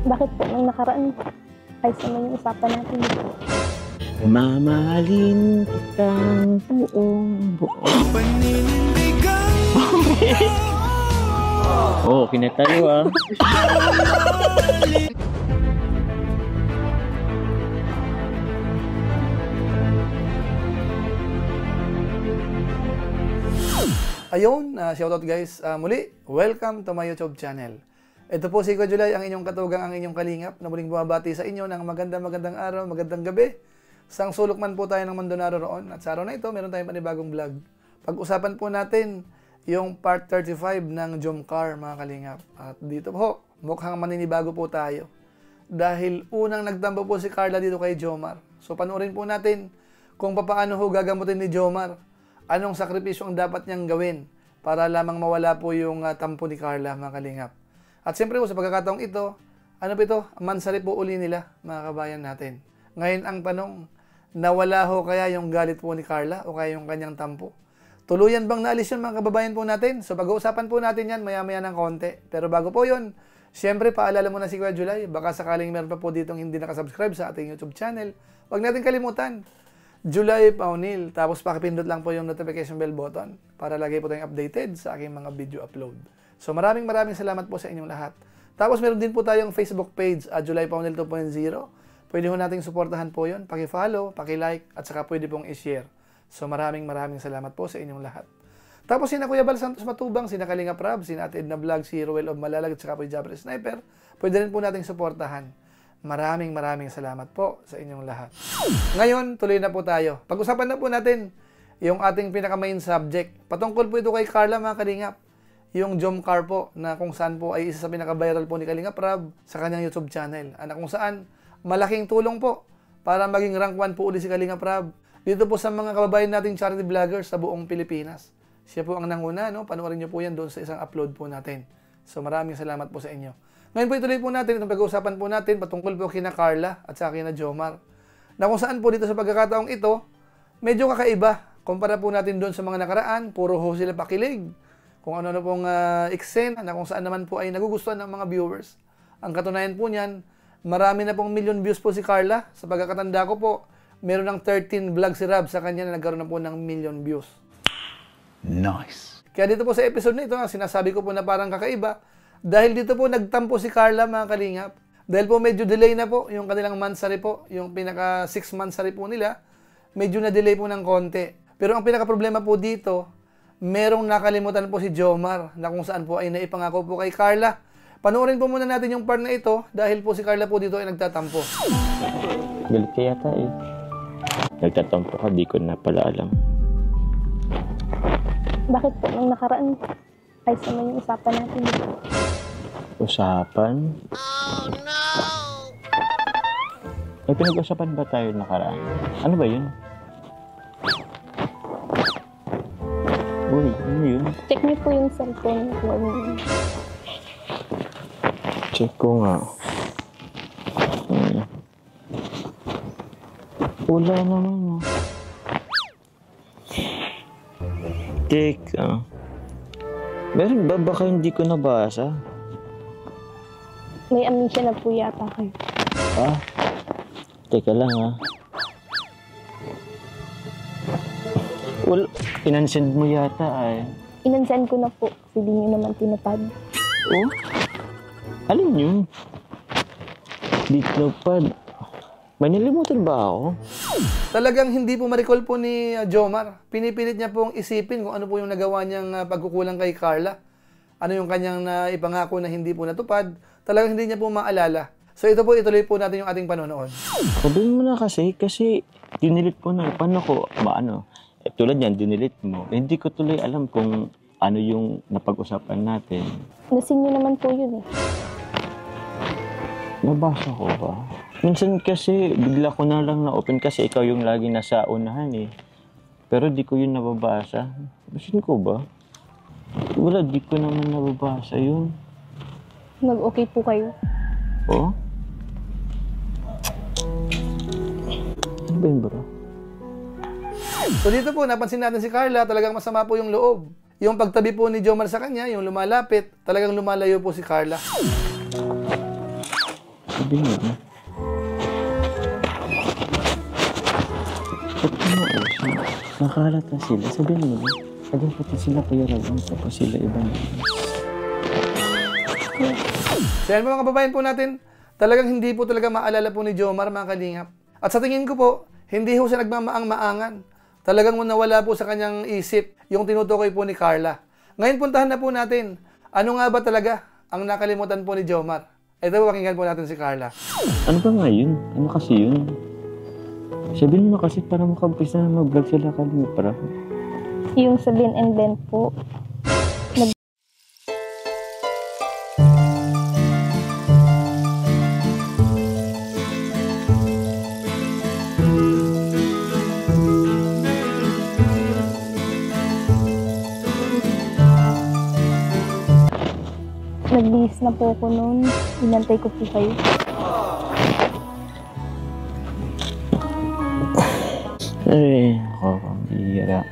Bakit po nung nakaraan, ayos naman yung usapan natin. Mamahalin kitang buong buo. Oh, kinatayo ah. Ayun, shoutout guys. Muli, welcome to my YouTube channel. Ito po si Kuya July, ang inyong katugang, ang inyong kalingap, na muling bumabati sa inyo ng magandang araw, magandang gabi. Sang sulok man po tayo ng mundo naroon. At sa araw na ito, meron tayong panibagong vlog. Pag-usapan po natin yung part 35 ng Jomcar, mga kalingap. At dito po, mukhang maninibago po tayo. Dahil unang nagtampo po si Carla dito kay Jomar. So panoorin po natin kung paano ho gagamutin ni Jomar. Anong sakripisyo ang dapat niyang gawin para lamang mawala po yung tampo ni Carla, mga kalingap. At siyempre po sa pagkakataong ito, ano po ito? Mansari po uli nila, mga kabayan natin. Ngayon ang tanong, nawala ho kaya yung galit po ni Carla o kaya yung kanyang tampo? Tuluyan bang naalis yun, mga kababayan po natin? So pag-uusapan po natin yan maya-maya ng konti. Pero bago po yun, siyempre paalala mo na si Kuya July, baka sakaling meron pa po ditong hindi nakasubscribe sa ating YouTube channel. Huwag natin kalimutan, July Paunil. Tapos pakipindot lang po yung notification bell button para lagi po tayong updated sa aking mga video upload. So maraming salamat po sa inyong lahat. Tapos meron din po tayong Facebook page at July Paunil 2.0. Pwede ho nating suportahan po yun. Paki-follow, paki-like at saka pwede pong i-share. So maraming salamat po sa inyong lahat. Tapos sina Kuya Bal Santos Matubang, sina Kalinga Prab, sina Ate Edna Vlog, si Ruel of Malalag at saka po yung Jabber Sniper. Pwede rin po nating suportahan. Maraming salamat po sa inyong lahat. Ngayon, tuloy na po tayo. Pag-usapan na po natin yung ating pinaka-main subject. Patungkol po ito kay Carla, mga kalingap. Yung Jomcar po, na kung saan po ay isa sa pinaka-viral po ni Kalinga Prab sa kanyang YouTube channel. Na kung saan, malaking tulong po para maging rank 1 po ulit si Kalinga Prab. Dito po sa mga kababayan nating charity vloggers sa buong Pilipinas. Siya po ang nanguna, no? Panoorin niyo po yan doon sa isang upload po natin. So maraming salamat po sa inyo. Ngayon po ituloy po natin, itong pag-uusapan po natin patungkol po kina Carla at sa kina Jomar. Na kung saan po dito sa pagkakataong ito, medyo kakaiba. Kumpara po natin doon sa mga nakaraan, puro ho sila pakilig. Kung ano pong eksena na kung saan naman po ay nagugustuhan ng mga viewers. Ang katunayan po niyan, marami na pong million views po si Carla. Sa pagkakatanda ko po, meron ng 13 vlog si Rab sa kanya na nagkaroon na po ng million views. Nice. Kaya dito po sa episode na ito, sinasabi ko po na parang kakaiba. Dahil dito po nagtampo si Carla, mga kalingap. Dahil po medyo delay na po yung kanilang mansari po, yung pinaka 6 mansari po nila, medyo na delay po ng konti. Pero ang pinaka problema po dito, merong nakalimutan po si Jomar na kung saan po ay naipangako po kay Carla. Panoorin po muna natin yung part na ito dahil po si Carla po dito ay nagtatampo. Galit ka yata eh. Nagtatampo ka, di ko na pala alam. Bakit po nung nakaraan, ayos naman yung usapan natin. Usapan? Oh no! May pinag-usapan ba tayo nakaraan? Ano ba yun? Uy, ano yun? Check niyo po yung cellphone ko. Check ko nga. Wala naman. Teka. Meron ba? Baka hindi ko nabasa. May amnesia na po yata kayo. Ah? Teka lang ha. Well, inansend mo yata ay. Inansend ko na po. Kasi di nyo naman tinupad. Oh? Alin yun? Di tinupad. May nilimutan ba ako? Talagang hindi po ma-recall po ni Jomar. Pinipilit niya pong isipin kung ano po yung nagawa niyang pagkukulang kay Carla. Ano yung kanyang ipangako na hindi po natupad. Talagang hindi niya po maalala. So ito po, ituloy po natin yung ating panonood. Sabihin mo na kasi dinilit ko na. Paano ko, tulad yan, dinilit mo. Hindi ko tuloy alam kung ano yung napag-usapan natin. Nasin nyo naman po yun eh. Nabasa ko ba? Minsan kasi bigla ko na lang na-open kasi ikaw yung lagi nasa unahan eh. Pero di ko yun nababasa. Basin ko ba? Wala, di ko naman nababasa yun. Mag-okay po kayo. Oh? Ano ba yun, bro? So dito po, napansin natin si Carla, talagang masama po yung loob. Yung pagtabi po ni Jomar sa kanya, yung lumalapit, talagang lumalayo po si Carla. Sabihin mo na. Ba't kumaos? Nakalata sila. Sabihin mo na. Sabihin pati sila Kuya Rab, tapos sila iba na. So yan po mga kababayan po natin, talagang hindi po talaga maalala po ni Jomar mga kalingap. At sa tingin ko po, hindi ho siya nagmamaang-maangan. Talagang nawala po sa kanyang isip yung tinutukoy po ni Carla. Ngayon puntahan na po natin, ano nga ba talaga ang nakalimutan po ni Jomar? Ito po, pakinggan po natin si Carla. Ano ba nga yun? Ano kasi yun? Sabihin mo kasi para makampisa na mag-vlog sila Kalipra. Yung sa bin and Ben po. Nagbihis na po ako noon. Inantay ko po kayo. Ay, ako, bihira.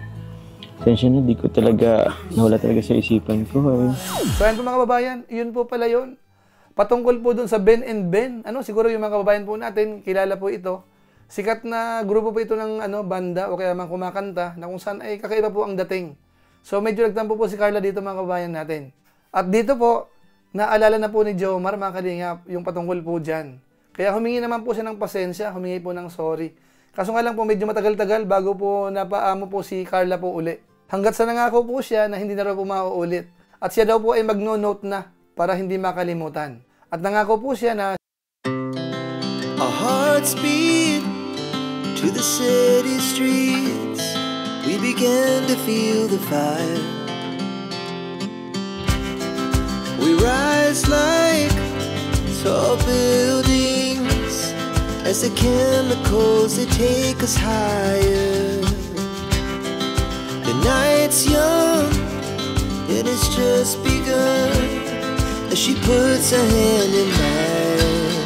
Sensya na, di ko talaga, nawala talaga sa isipan ko. So yan po mga kababayan, yun po pala yun. Patungkol po dun sa Ben and Ben. Siguro yung mga kababayan po natin, kilala po ito. Sikat na grupo po ito ng banda o kaya mga kumakanta na kung saan ay kakaiba po ang dating. So medyo nagtampo po si Carla dito mga kababayan natin. At dito po, naalala na po ni Jomar mga kalingap yung patungkol po dyan. Kaya humingi naman po siya ng pasensya, humingi po ng sorry. Kaso nga lang po medyo matagal-tagal bago po napaamo po si Carla po uli. Hanggat sa nangako po siya na hindi na raw po mauulit. At siya daw po ay mag-no-note na para hindi makalimutan. At nangako po siya na our hearts beat to the city streets. We began to feel the fire. We rise like tall buildings as the chemicals they take us higher. The night's young, it has just begun as she puts her hand in mine.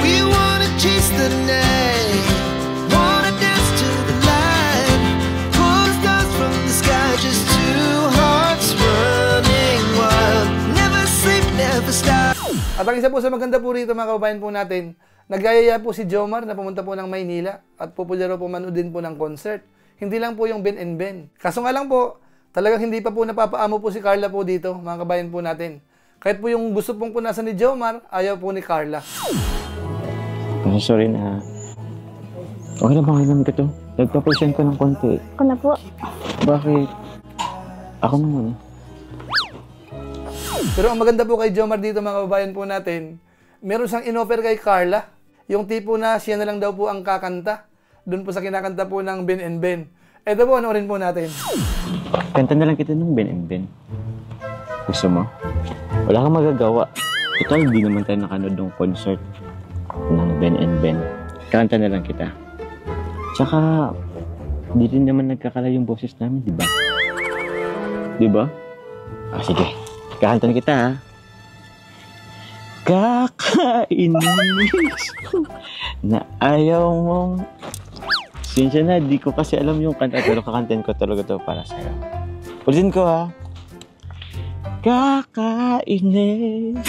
We wanna chase the night, wanna dance to the light, pull stars from the sky, just two hearts running wild, never sleep, never stop. At ang isa po sa maganda po rito mga kababayan po natin, nagyayaya po si Jomar na pumunta po ng Maynila at popular po manood din po ng concert. Hindi lang po yung Ben and Ben. Kaso nga lang po, talagang hindi pa po napapaamo po si Carla po dito, mga kabayan po natin. Kahit po yung gusto pong punasan ni Jomar, ayaw po ni Carla. Sorry na. Okay na ba ngayon ko to? Nagpa-present ko ng konti. Ako na po. Bakit? Ako naman. Pero ang maganda po kay Jomar dito mga kababayan po natin, meron siyang in-offer kay Carla, yung tipo na siya na lang daw po ang kakanta, doon po sa kinakanta po ng Ben and Ben. Eto po, ano rin po natin. Kanta na lang kita ng Ben and Ben. Gusto mo? Wala kang magagawa. Total, di naman tayo nakanood ng concert ng Ben and Ben. Kanta na lang kita. Tsaka, di rin naman nagkakala yung boses namin, di ba? Di ba? Sige. Kakanta na kita, ha? Kakainis na ayaw mong... Sinsya na, di ko kasi alam yung kanta, pero kakantin ko talaga to para sa'yo. Ulitin ko, ha? Kakainis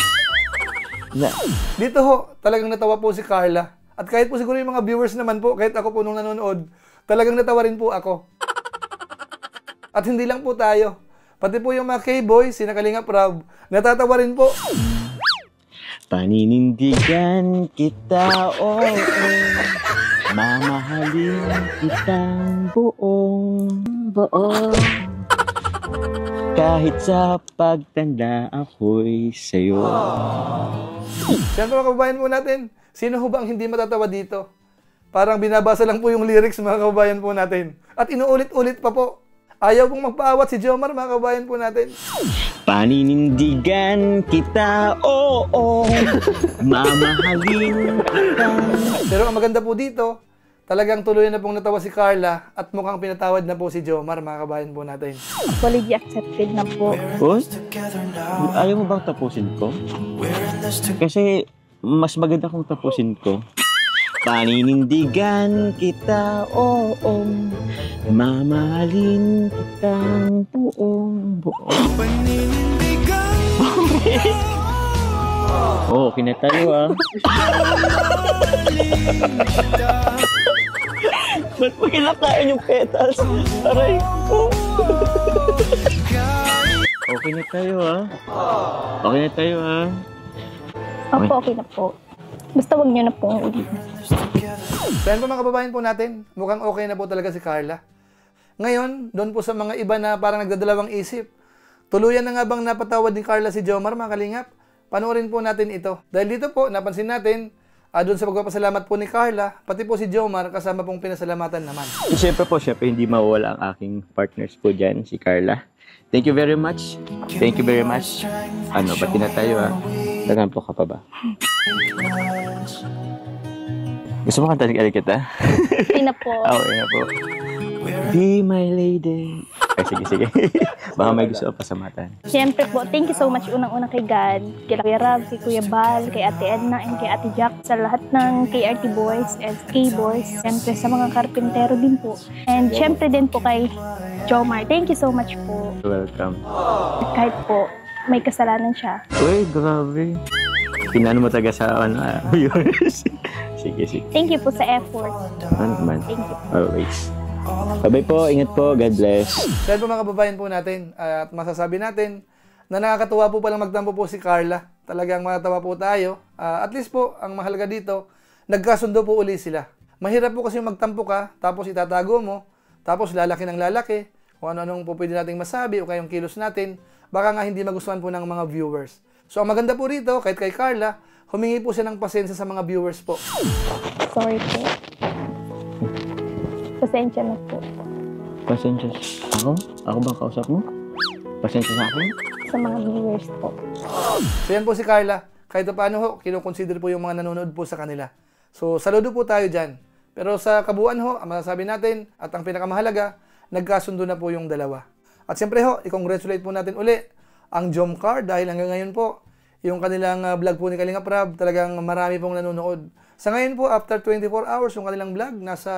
na... Dito ho, talagang natawa po si Carla. At kahit po siguro yung mga viewers naman po, kahit ako po nung nanonood, talagang natawa rin po ako. At hindi lang po tayo. Pati po yung mga K-boys, si Kalingap Rab, natatawa rin po. Paninindigan kita, oo. Mamahalin kitang buong. Kahit sa pagtanda ako'y sa'yo. Siyempre mga kababayan po natin, sino ho ba ang hindi matatawa dito? Parang binabasa lang po yung lyrics mga kababayan po natin. At inuulit-ulit pa po. Ayaw pong magpaawat si Jomar mga kababayan po natin. Paninindigan kita, oo. Mamahalin kita. Pero ang maganda po dito, talagang tuloy na pong natawa si Carla at mukhang pinatawad na po si Jomar mga kababayan po natin. Apology accepted na po. Uy, ayaw mo bang tapusin ko? Kasi mas maganda kung tapusin ko. Paninindigan kita, oo. Mamahalin kitang buong. Paninindigan Oo, okay na tayo ah. Ba't mo kinakain yung petals? Aray ko. Okay na tayo ah. Okay na tayo ah. Opo, okay na po. Basta wag niyo na pong ulit. So yan po mga kababayan po natin, mukhang okay na po talaga si Carla. Ngayon, doon po sa mga iba na parang nagdadalawang isip, tuluyan na nga bang napatawad ni Carla si Jomar, mga kalingap? Panoorin po natin ito. Dahil dito po, napansin natin, doon sa pagpapasalamat po ni Carla, pati po si Jomar, kasama pong pinasalamatan naman. Siyempre po, hindi mawala ang aking partners po dyan, si Carla. Thank you very much. Thank you very much. Ano, pati na tayo ah. Tagan po ka pa ba? Gusto mo kantahin kita? Okay na po. Okay na po. Be my lady. Ay, sige. Baka may gusto ka pasamatan. Siyempre po, thank you so much unang-una kay God, kay Kuya Rab, kay Kuya Bal, kay Ate Edna, and kay Ate Jack, sa lahat ng KRT Boys and K-Boys, siyempre sa mga karpintero din po. And siyempre din po kay Jomar, thank you so much po. Welcome. Kahit po, may kasalanan siya. Uy, grabe. Pinano mo taga sa viewers. Sige. Thank you po sa effort. Ano naman? Thank you. Always. Bye-bye po. Ingat po. God bless. So yan po mga kababayan po natin, at masasabi natin na nakakatuwa po palang magtampo po si Carla. Talagang matatawa po tayo. At least po, ang mahalaga dito, nagkasundo po uli sila. Mahirap po kasi magtampo ka, tapos itatago mo, tapos lalaki ng lalaki, kung ano-anong po pwede nating masabi o kayong kilos natin, baka nga hindi magustuhan po ng mga viewers. So ang maganda po rito, kahit kay Carla, humingi po siya ng pasensya sa mga viewers po. Sorry po. Pasensya na po. Pasensya. Ako? Ako bang kausap mo? Pasensya sa akin? Sa mga viewers po. So yan po si Carla. Kahit paano ho, kinukonsider po yung mga nanonood po sa kanila. So saludo po tayo dyan. Pero sa kabuuan ho, ang masasabi natin at ang pinakamahalaga, nagkasundo na po yung dalawa. At siyempre ho, i-congratulate po natin uli ang Jomcar dahil hanggang ngayon po, yung kanilang vlog po ni Kalinga Prab, talagang marami pong nanonood. Sa ngayon po, after 24 hours, yung kanilang vlog, nasa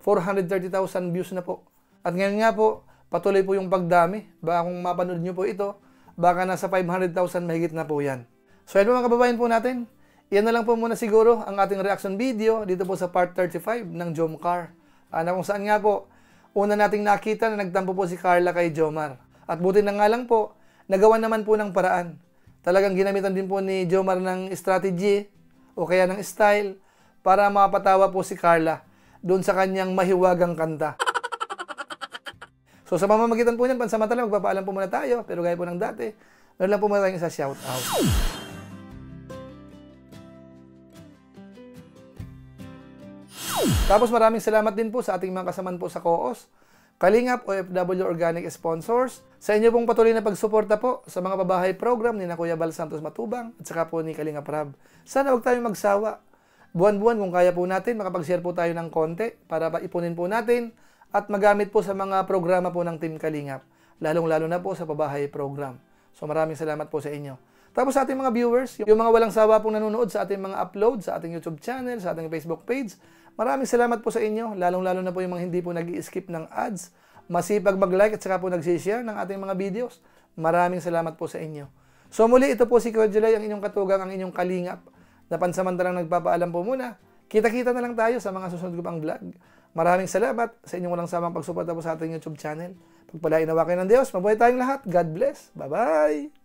430,000 views na po. At ngayon nga po, patuloy po yung pagdami. Baka kung mapanood nyo po ito, baka nasa 500,000 mahigit na po yan. So yan po mga kababayan po natin. Yan na lang po muna siguro ang ating reaction video dito po sa part 35 ng Jomcar. Na kung saan nga po, una nating nakita na nagtampo po si Carla kay Jomar. At buti na nga lang po, nagawa naman po ng paraan. Talagang ginamitan din po ni Jomar ng strategy o kaya ng style para mapatawa po si Carla doon sa kanyang mahiwagang kanta. So sa pamamagitan po niyan, pansamantala magpapaalam po muna tayo. Pero gaya po ng dati, meron lang po muna tayong isa shoutout. Tapos maraming salamat din po sa ating mga kasamaan po sa COOS, Kalingap, OFW Organic Sponsors, sa inyo pong patuloy na pagsuporta po sa mga babahay program ni Kuya Bal Santos Matubang at saka po ni Kalinga Prab. Sana huwag tayong magsawa. Buwan-buwan kung kaya po natin, makapag-share po tayo ng konti para ipunin po natin at magamit po sa mga programa po ng Team Kalingap, lalong-lalo na po sa babahay program. So maraming salamat po sa inyo. Tapos sa ating mga viewers, yung mga walang sawa pong nanonood sa ating mga upload, sa ating YouTube channel, sa ating Facebook page, maraming salamat po sa inyo, lalong-lalo na po yung mga hindi po nag-i-skip ng ads, masipag mag-like at saka po nag-share ng ating mga videos. Maraming salamat po sa inyo. So muli, ito po si Kuya Julay, ang inyong katugang, ang inyong kalingap, na pansamantalang nagpapaalam po muna. Kita-kita na lang tayo sa mga susunod ko pang vlog. Maraming salamat sa inyong walang samang pagsuporta po sa ating YouTube channel. Pagpalain nawa kayo ng Diyos, mabuhay tayong lahat. God bless. Bye-bye!